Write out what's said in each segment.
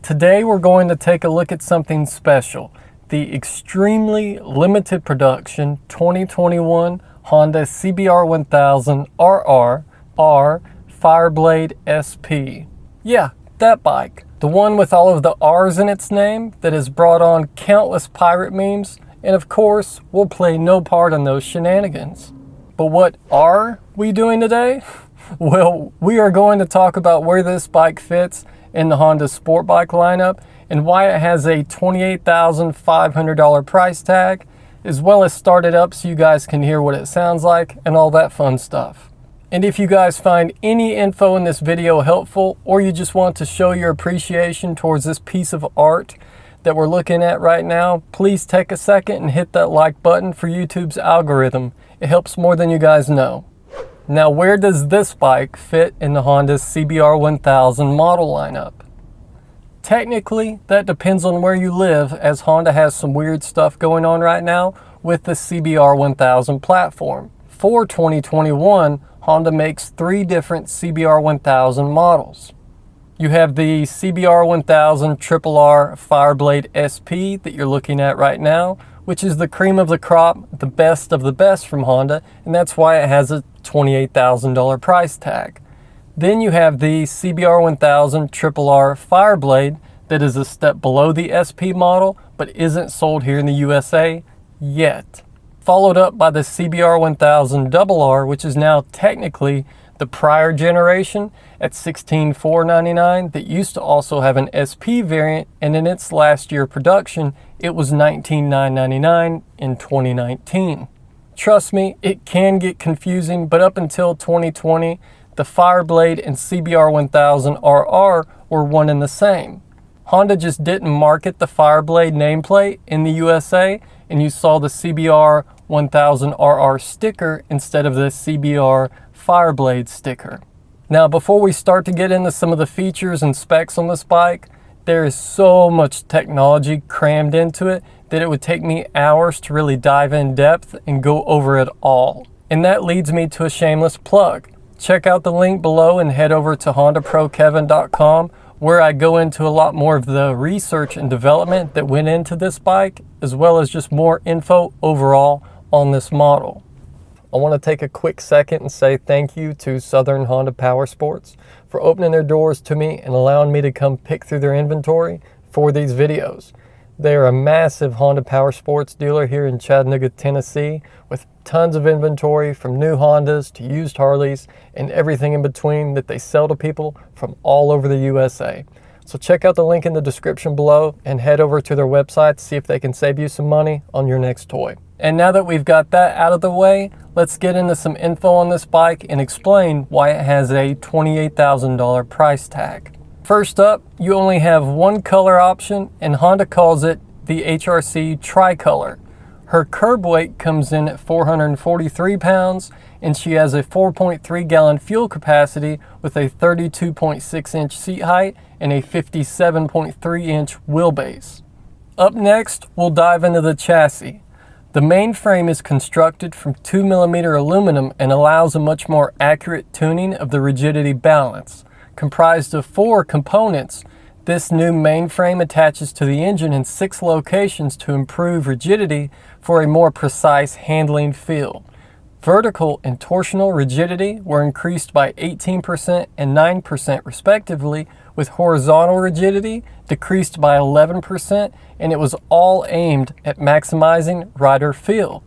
Today we're going to take a look at something special, the extremely limited production 2021 Honda CBR1000RR-R Fireblade SP. Yeah, that bike. The one with all of the R's in its name that has brought on countless pirate memes, and of course, will play no part in those shenanigans. But what are we doing today? Well, we are going to talk about where this bike fits in the Honda sport bike lineup and why it has a $28,500 price tag, as well as start it up so you guys can hear what it sounds like and all that fun stuff. And if you guys find any info in this video helpful, or you just want to show your appreciation towards this piece of art that we're looking at right now, please take a second and hit that like button for YouTube's algorithm. It helps more than you guys know. Now, where does this bike fit in the Honda CBR1000 model lineup? Technically, that depends on where you live, as Honda has some weird stuff going on right now with the CBR1000 platform. For 2021, Honda makes 3 different CBR1000 models. You have the CBR1000RR-R Fireblade SP that you're looking at right now, which is the cream of the crop, the best of the best from Honda, and that's why it has a $28,000 price tag. Then you have the CBR1000RR-R Fireblade that is a step below the SP model, but isn't sold here in the USA yet. Followed up by the CBR1000RR, which is now technically the prior generation at $16,499 that used to also have an SP variant, and in its last year production, it was $19,999 in 2019. Trust me, it can get confusing, but up until 2020, the Fireblade and CBR1000RR were one and the same. Honda just didn't market the Fireblade nameplate in the USA, and you saw the CBR1000RR sticker instead of the CBR Fireblade sticker. Now, before we start to get into some of the features and specs on this bike, there is so much technology crammed into it that it would take me hours to really dive in depth and go over it all. And that leads me to a shameless plug. Check out the link below and head over to HondaProKevin.com, where I go into a lot more of the research and development that went into this bike, as well as just more info overall on this model. I want to take a quick second and say thank you to Southern Honda Power Sports for opening their doors to me and allowing me to come pick through their inventory for these videos. They are a massive Honda Power Sports dealer here in Chattanooga, Tennessee, with tons of inventory from new Hondas to used Harleys and everything in between that they sell to people from all over the USA. So check out the link in the description below and head over to their website to see if they can save you some money on your next toy. And now that we've got that out of the way, let's get into some info on this bike and explain why it has a $28,000 price tag. First up, you only have one color option, and Honda calls it the HRC Tricolor. Her curb weight comes in at 443 pounds, and she has a 4.3 gallon fuel capacity with a 32.6 inch seat height and a 57.3 inch wheelbase. Up next, we'll dive into the chassis. The main frame is constructed from 2mm aluminum and allows a much more accurate tuning of the rigidity balance. Comprised of 4 components, this new main frame attaches to the engine in 6 locations to improve rigidity for a more precise handling feel. Vertical and torsional rigidity were increased by 18% and 9% respectively, with horizontal rigidity decreased by 11%, and it was all aimed at maximizing rider feel.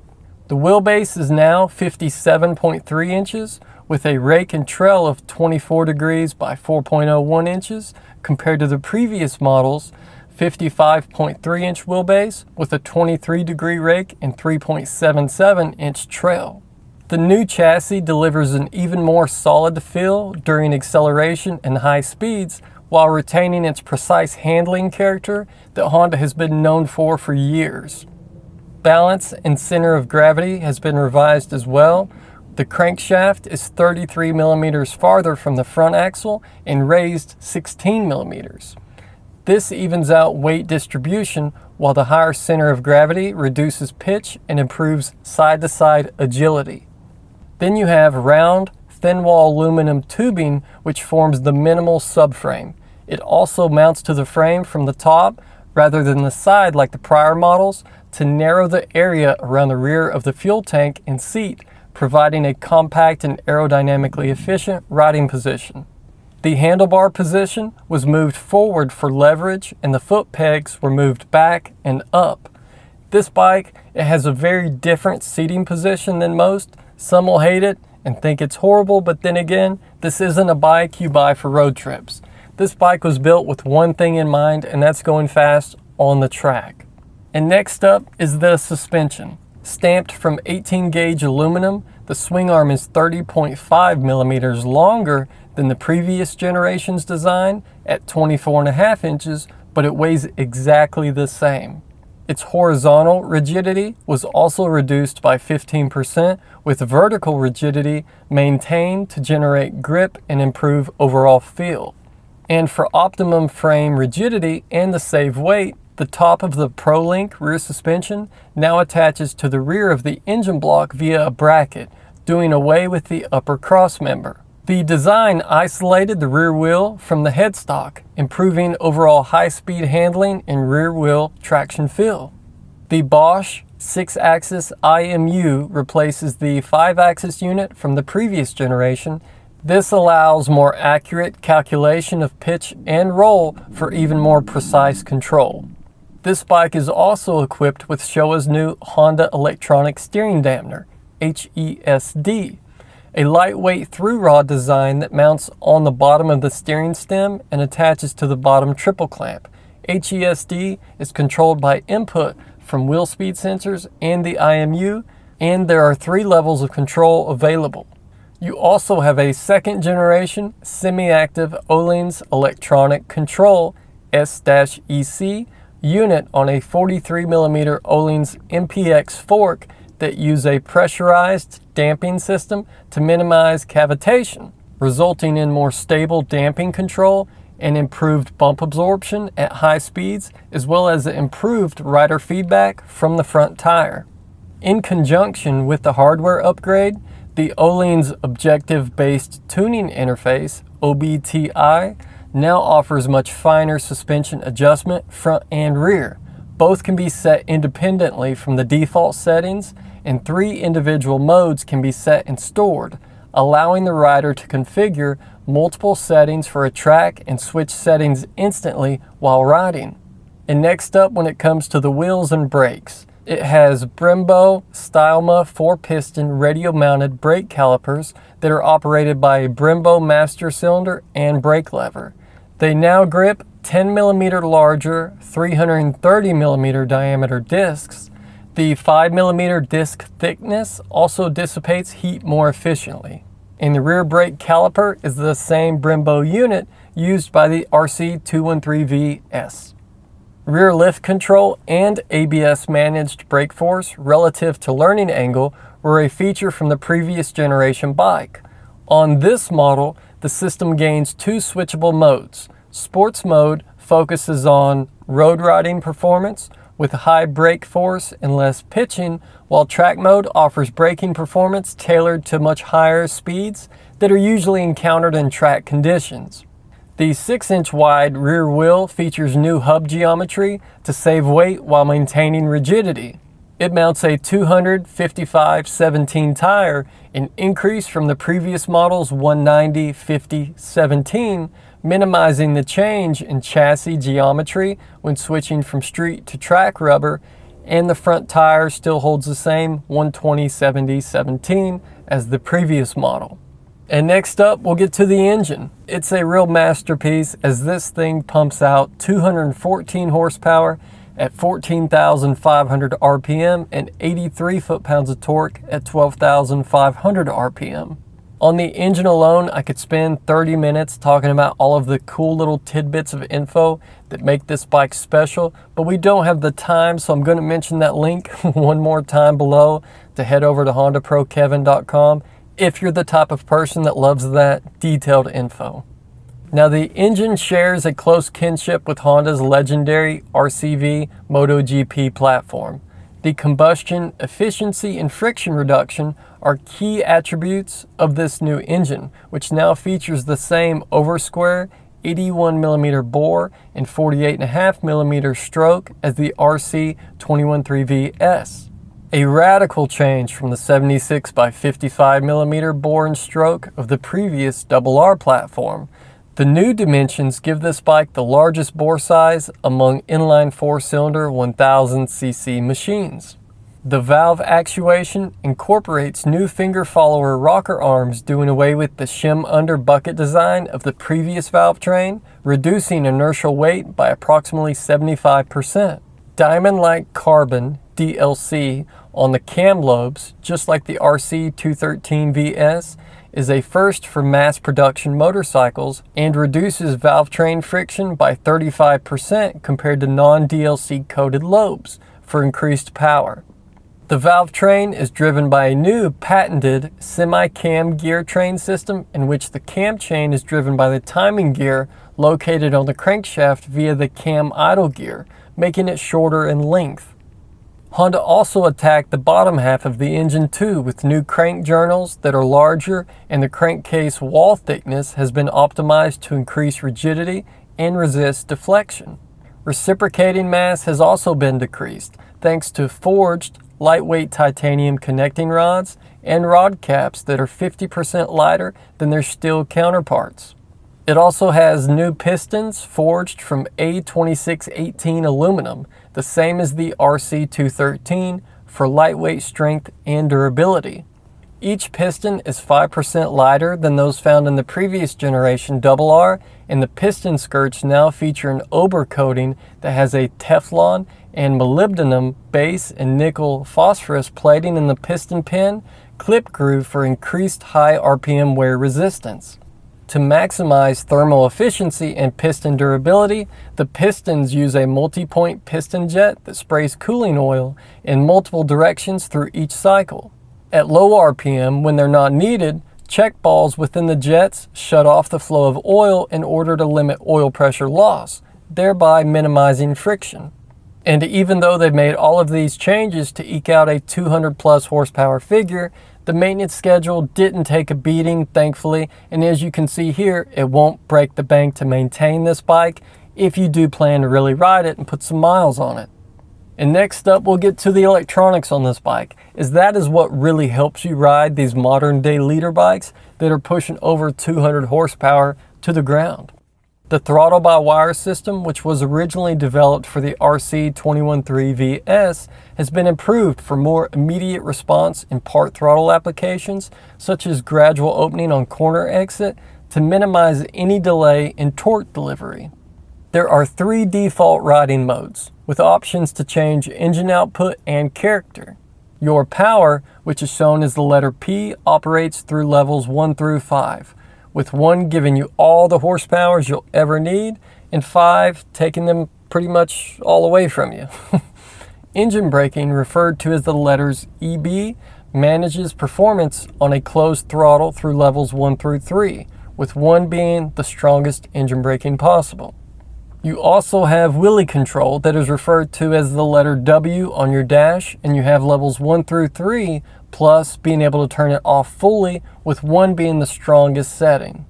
The wheelbase is now 57.3 inches, with a rake and trail of 24 degrees by 4.01 inches, compared to the previous model's 55.3 inch wheelbase with a 23 degree rake and 3.77 inch trail. The new chassis delivers an even more solid feel during acceleration and high speeds, while retaining its precise handling character that Honda has been known for years. Balance and center of gravity has been revised as well. The crankshaft is 33 millimeters farther from the front axle and raised 16 millimeters. This evens out weight distribution, while the higher center of gravity reduces pitch and improves side-to-side agility. Then you have round, thin wall aluminum tubing, which forms the minimal subframe. It also mounts to the frame from the top rather than the side like the prior models to narrow the area around the rear of the fuel tank and seat, providing a compact and aerodynamically efficient riding position. The handlebar position was moved forward for leverage and the foot pegs were moved back and up. This bike, it has a very different seating position than most. Some will hate it and think it's horrible, but then again, this isn't a bike you buy for road trips. This bike was built with one thing in mind, and that's going fast on the track. And next up is the suspension. Stamped from 18 gauge aluminum, the swing arm is 30.5 millimeters longer than the previous generation's design at 24.5 inches, but it weighs exactly the same. Its horizontal rigidity was also reduced by 15%, with vertical rigidity maintained to generate grip and improve overall feel. And for optimum frame rigidity and to save weight, the top of the ProLink rear suspension now attaches to the rear of the engine block via a bracket, doing away with the upper crossmember. The design isolated the rear wheel from the headstock, improving overall high-speed handling and rear wheel traction feel. The Bosch 6-axis IMU replaces the 5-axis unit from the previous generation. This allows more accurate calculation of pitch and roll for even more precise control. This bike is also equipped with Showa's new Honda Electronic Steering Dampener, HESD, a lightweight through rod design that mounts on the bottom of the steering stem and attaches to the bottom triple clamp. HESD is controlled by input from wheel speed sensors and the IMU, and there are 3 levels of control available. You also have a second generation semi-active Öhlins electronic control S-EC unit on a 43mm Öhlins MPX fork that use a pressurized damping system to minimize cavitation, resulting in more stable damping control and improved bump absorption at high speeds, as well as improved rider feedback from the front tire. In conjunction with the hardware upgrade, the Öhlins Objective-Based Tuning Interface, OBTI, now offers much finer suspension adjustment front and rear. Both can be set independently from the default settings, and 3 individual modes can be set and stored, allowing the rider to configure multiple settings for a track and switch settings instantly while riding. And next up, when it comes to the wheels and brakes, it has Brembo Stylema 4-piston radio-mounted brake calipers that are operated by a Brembo master cylinder and brake lever. They now grip 10mm larger 330mm diameter discs. The 5mm disc thickness also dissipates heat more efficiently. And the rear brake caliper is the same Brembo unit used by the RC213VS. Rear lift control and ABS managed brake force relative to learning angle were a feature from the previous generation bike. On this model, the system gains 2 switchable modes. Sports mode focuses on road riding performance with high brake force and less pitching, while track mode offers braking performance tailored to much higher speeds that are usually encountered in track conditions. The 6-inch wide rear wheel features new hub geometry to save weight while maintaining rigidity. It mounts a 255/17 tire, an increase from the previous model's 190/50/17, minimizing the change in chassis geometry when switching from street to track rubber, and the front tire still holds the same 120/70/17 as the previous model. And next up, we'll get to the engine. It's a real masterpiece, as this thing pumps out 214 horsepower at 14,500 RPM and 83 foot-pounds of torque at 12,500 RPM. On the engine alone, I could spend 30 minutes talking about all of the cool little tidbits of info that make this bike special, but we don't have the time, so I'm going to mention that link one more time below to head over to HondaProKevin.com if you're the type of person that loves that detailed info. Now, the engine shares a close kinship with Honda's legendary RCV MotoGP platform. The combustion, efficiency, and friction reduction are key attributes of this new engine, which now features the same over-square 81mm bore and 48.5mm stroke as the RC 213VS. A radical change from the 76 by 55mm bore and stroke of the previous RR platform. The new dimensions give this bike the largest bore size among inline 4-cylinder 1000cc machines. The valve actuation incorporates new finger follower rocker arms, doing away with the shim under bucket design of the previous valve train, reducing inertial weight by approximately 75%. Diamond-like carbon DLC on the cam lobes, just like the RC 213VS, is a first for mass production motorcycles and reduces valve train friction by 35% compared to non-DLC coated lobes for increased power. The valve train is driven by a new patented semi-cam gear train system in which the cam chain is driven by the timing gear located on the crankshaft via the cam idle gear, making it shorter in length. Honda also attacked the bottom half of the engine too with new crank journals that are larger, and the crankcase wall thickness has been optimized to increase rigidity and resist deflection. Reciprocating mass has also been decreased thanks to forged lightweight titanium connecting rods and rod caps that are 50% lighter than their steel counterparts. It also has new pistons forged from A2618 aluminum, the same as the RC213, for lightweight strength and durability. Each piston is 5% lighter than those found in the previous generation RR, and the piston skirts now feature an Ober coating that has a Teflon and molybdenum base and nickel phosphorus plating in the piston pin clip groove for increased high RPM wear resistance. To maximize thermal efficiency and piston durability, the pistons use a multi-point piston jet that sprays cooling oil in multiple directions through each cycle. At low RPM, when they're not needed, check balls within the jets shut off the flow of oil in order to limit oil pressure loss, thereby minimizing friction. And even though they've made all of these changes to eke out a 200 plus horsepower figure, the maintenance schedule didn't take a beating, thankfully, and as you can see here, it won't break the bank to maintain this bike if you do plan to really ride it and put some miles on it. And next up, we'll get to the electronics on this bike, as that is what really helps you ride these modern day leader bikes that are pushing over 200 horsepower to the ground. The throttle-by-wire system, which was originally developed for the RC 213VS, has been improved for more immediate response in part throttle applications, such as gradual opening on corner exit, to minimize any delay in torque delivery. There are 3 default riding modes, with options to change engine output and character. Your power, which is shown as the letter P, operates through levels 1 through 5. With 1 giving you all the horsepowers you'll ever need, and 5 taking them pretty much all away from you. Engine braking, referred to as the letters EB, manages performance on a closed throttle through levels 1 through 3, with 1 being the strongest engine braking possible. You also have wheelie control that is referred to as the letter W on your dash, and you have levels 1 through 3, plus being able to turn it off fully, with 1 being the strongest setting.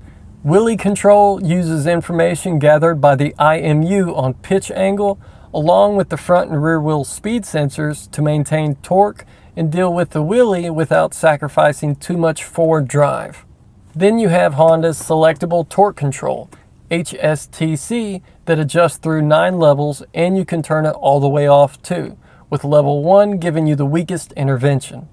Wheelie control uses information gathered by the IMU on pitch angle, along with the front and rear wheel speed sensors to maintain torque and deal with the wheelie without sacrificing too much forward drive. Then you have Honda's selectable torque control, HSTC, that adjusts through 9 levels, and you can turn it all the way off too, with level 1 giving you the weakest intervention.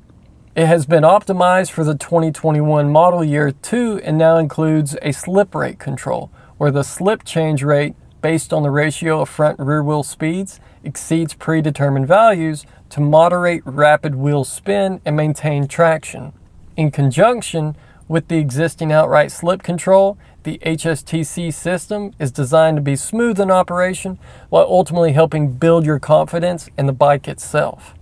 It has been optimized for the 2021 model year too, and now includes a slip rate control, where the slip change rate, based on the ratio of front and rear wheel speeds, exceeds predetermined values to moderate rapid wheel spin and maintain traction. In conjunction with the existing outright slip control, the HSTC system is designed to be smooth in operation while ultimately helping build your confidence in the bike itself.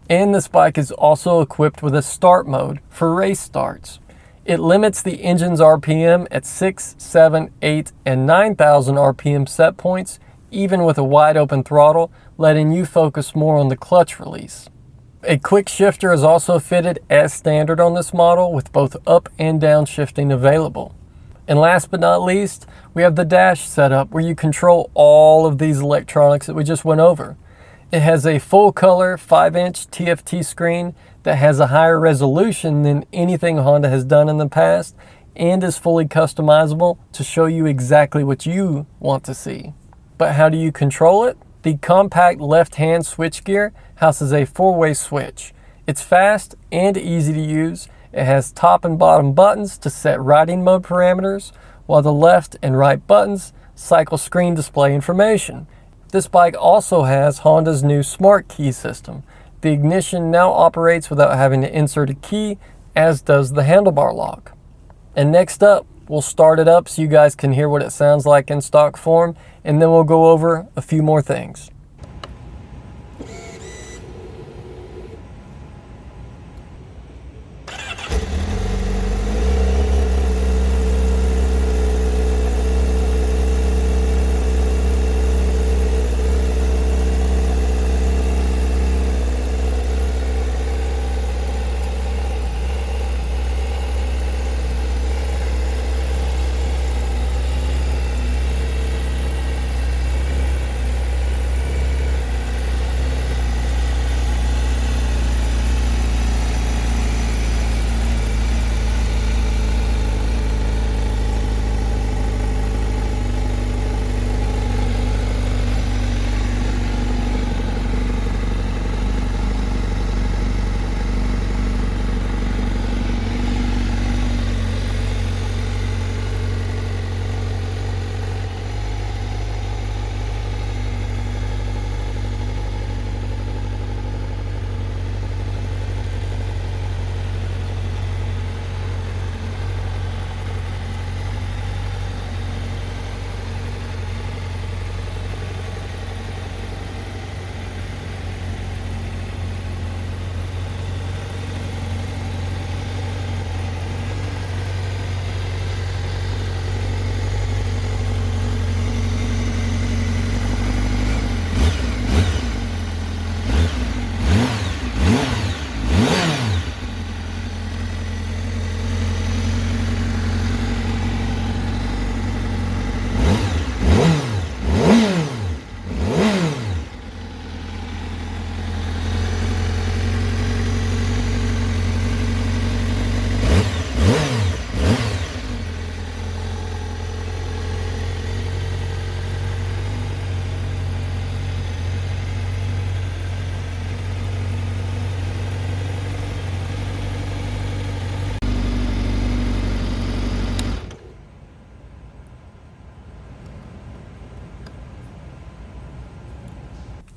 And this bike is also equipped with a start mode for race starts. It limits the engine's RPM at 6, 7, 8, and 9,000 RPM set points, even with a wide open throttle, letting you focus more on the clutch release. A quick shifter is also fitted as standard on this model, with both up and down shifting available. And last but not least, we have the dash setup where you control all of these electronics that we just went over. It has a full color 5-inch TFT screen that has a higher resolution than anything Honda has done in the past and is fully customizable to show you exactly what you want to see. But how do you control it? The compact left-hand switchgear houses a 4-way switch. It's fast and easy to use. It has top and bottom buttons to set riding mode parameters, while the left and right buttons cycle screen display information. This bike also has Honda's new smart key system. The ignition now operates without having to insert a key, as does the handlebar lock. And next up, we'll start it up so you guys can hear what it sounds like in stock form, and then we'll go over a few more things.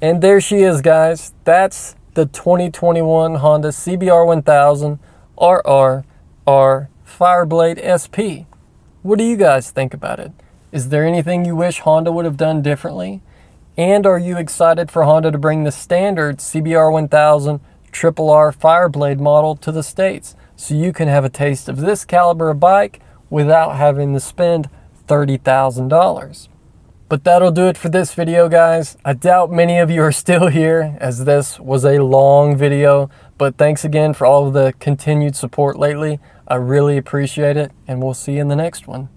And there she is, guys. That's the 2021 Honda CBR1000RR-R Fireblade SP. What do you guys think about it? Is there anything you wish Honda would have done differently? And are you excited for Honda to bring the standard CBR1000RR-R Fireblade model to the States so you can have a taste of this caliber of bike without having to spend $30,000? But that'll do it for this video, guys. I doubt many of you are still here, as this was a long video, but thanks again for all of the continued support lately. I really appreciate it, and we'll see you in the next one.